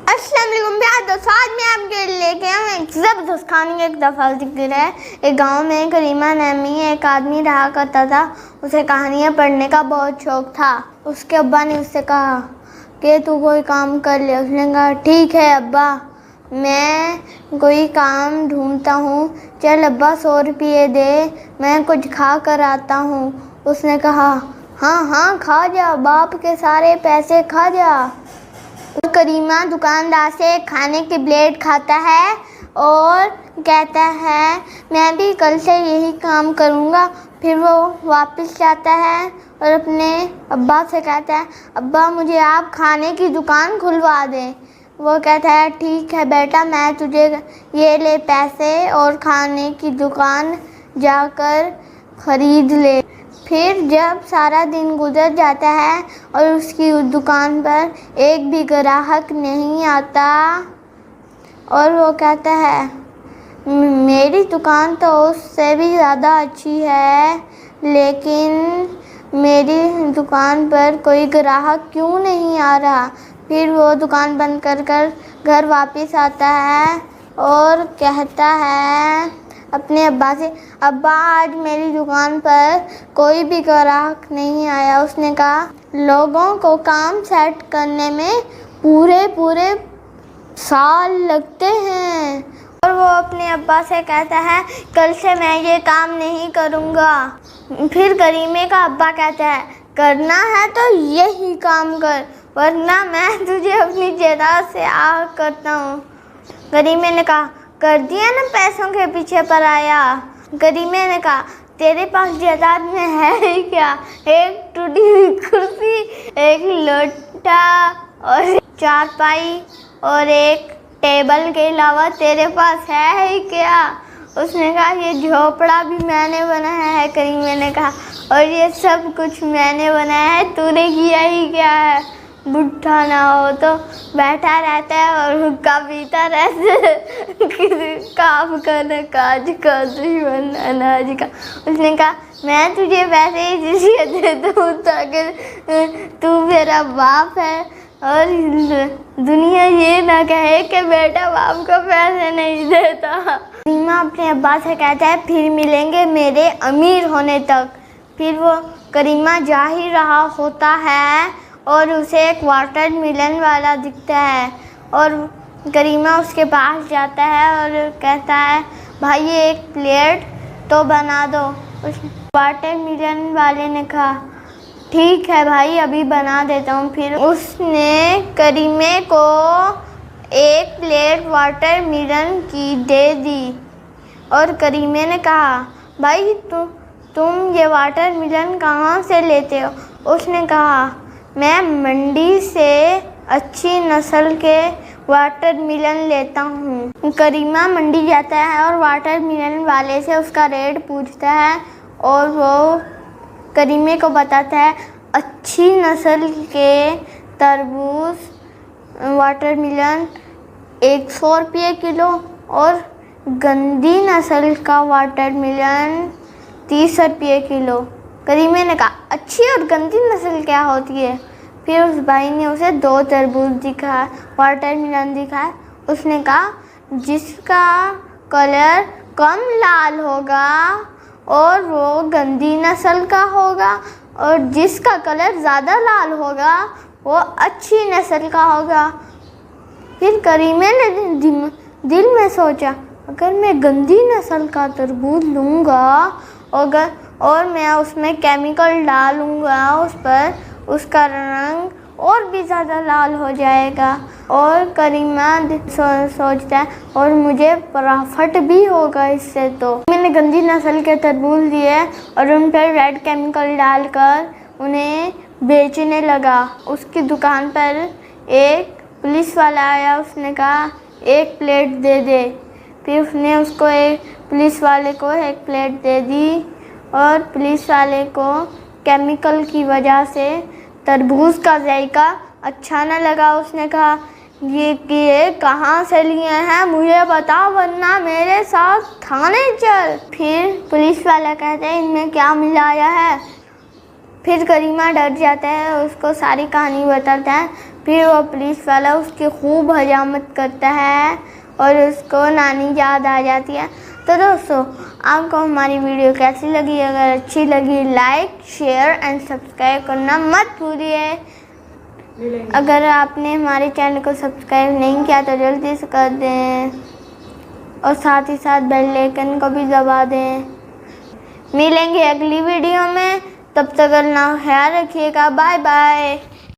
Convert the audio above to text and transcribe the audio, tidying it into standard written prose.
अस्सलाम वालेकुम प्यार दोस्तों, आज मैं आपके लिए लेके आऊँ एक ज़बरदस्त कहानी। एक दफ़ा जिक्र है, एक गांव में करीमा नामी एक आदमी रहा करता था। उसे कहानियाँ पढ़ने का बहुत शौक़ था। उसके अब्बा ने उससे कहा कि तू कोई काम कर ले। उसने कहा ठीक है अब्बा, मैं कोई काम ढूंढता हूँ। चल अब्बा 100 रुपये दे, मैं कुछ खा कर आता हूँ। उसने कहा हाँ हाँ खा जा, बाप के सारे पैसे खा जा। करीमा दुकानदार से खाने की प्लेट खाता है और कहता है मैं भी कल से यही काम करूँगा। फिर वो वापस जाता है और अपने अब्बा से कहता है अब्बा मुझे आप खाने की दुकान खुलवा दें। वो कहता है ठीक है बेटा, मैं तुझे ये ले पैसे और खाने की दुकान जाकर ख़रीद ले। फिर जब सारा दिन गुजर जाता है और उसकी उस दुकान पर एक भी ग्राहक नहीं आता और वो कहता है मेरी दुकान तो उससे भी ज़्यादा अच्छी है, लेकिन मेरी दुकान पर कोई ग्राहक क्यों नहीं आ रहा। फिर वो दुकान बंद कर घर वापस आता है और कहता है अपने अब्बा से अब्बा आज मेरी दुकान पर कोई भी ग्राहक नहीं आया। उसने कहा लोगों को काम सेट करने में पूरे साल लगते हैं। और वो अपने अब्बा से कहता है कल से मैं ये काम नहीं करूँगा। फिर करीमे का अब्बा कहता है करना है तो यही काम कर, वरना मैं तुझे अपनी जायदाद से आग करता हूँ। करीमे ने कहा कर दिया ना पैसों के पीछे पर आया। करीमे ने कहा तेरे पास जायदाद में है ही क्या, एक टूटी हुई कुर्सी, एक लोटा और चारपाई और एक टेबल के अलावा तेरे पास है ही क्या। उसने कहा ये झोपड़ा भी मैंने बनाया है। करीमे ने कहा और ये सब कुछ मैंने बनाया है, तूने किया ही क्या है। बुढ़ा ना हो तो बैठा रहता है और हुक्का पीता रहता है, किसी काम का काज का दुश्मन अनाज का। उसने कहा मैं तुझे वैसे ही जिसे देता हूँ ताकि तू मेरा बाप है और दुनिया ये ना कहे कि बेटा बाप को पैसे नहीं देता। करीमा अपने अब्बा से कहता है फिर मिलेंगे मेरे अमीर होने तक। फिर वो करीमा जा ही रहा होता है और उसे एक वाटरमेलन वाला दिखता है और करीमा उसके पास जाता है और कहता है भाई ये एक प्लेट तो बना दो। उस वाटरमेलन वाले ने कहा ठीक है भाई अभी बना देता हूँ। फिर उसने करीमे को एक प्लेट वाटरमेलन की दे दी और करीमे ने कहा भाई तुम ये वाटरमेलन कहाँ से लेते हो। उसने कहा मैं मंडी से अच्छी नस्ल के वाटरमेलन लेता हूँ। करीमा मंडी जाता है और वाटरमेलन वाले से उसका रेट पूछता है और वो करीमे को बताता है अच्छी नस्ल के तरबूज वाटरमेलन 100 रुपये किलो और गंदी नस्ल का वाटरमेलन 30 रुपये किलो। करीमे ने कहा अच्छी और गंदी नस्ल क्या होती है। फिर उस भाई ने उसे 2 तरबूज दिखाया, वाटरमेलन दिखाया। उसने कहा जिसका कलर कम लाल होगा और वो गंदी नस्ल का होगा और जिसका कलर ज़्यादा लाल होगा वो अच्छी नस्ल का होगा। फिर करीमे ने दिल में सोचा अगर मैं गंदी नस्ल का तरबूज लूँगा और मैं उसमें केमिकल डालूँगा उस पर, उसका रंग और भी ज़्यादा लाल हो जाएगा। और करीमा सोचता है और मुझे प्रॉफिट भी होगा इससे। तो मैंने गंदी नस्ल के तरबूज लिए और उन पर रेड केमिकल डालकर उन्हें बेचने लगा। उसकी दुकान पर एक पुलिस वाला आया। उसने कहा एक प्लेट दे दे। फिर उसने उसको पुलिस वाले को एक प्लेट दे दी और पुलिस वाले को केमिकल की वजह से तरबूज का जायका अच्छा न लगा। उसने कहा ये कहाँ से लिए हैं मुझे बता, वरना मेरे साथ थाने चल। फिर पुलिस वाला कहता है इनमें क्या मिलाया है। फिर करीमा डर जाता है, उसको सारी कहानी बताता है। फिर वो पुलिस वाला उसकी खूब हजामत करता है और उसको नानी याद आ जाती है। तो दोस्तों, आपको हमारी वीडियो कैसी लगी? अगर अच्छी लगी लाइक शेयर एंड सब्सक्राइब करना मत भूलिए। अगर आपने हमारे चैनल को सब्सक्राइब नहीं किया तो जल्दी से कर दें और साथ ही साथ बेल आइकन को भी दबा दें। मिलेंगे अगली वीडियो में, तब तक अपना ख्याल रखिएगा। Bye bye.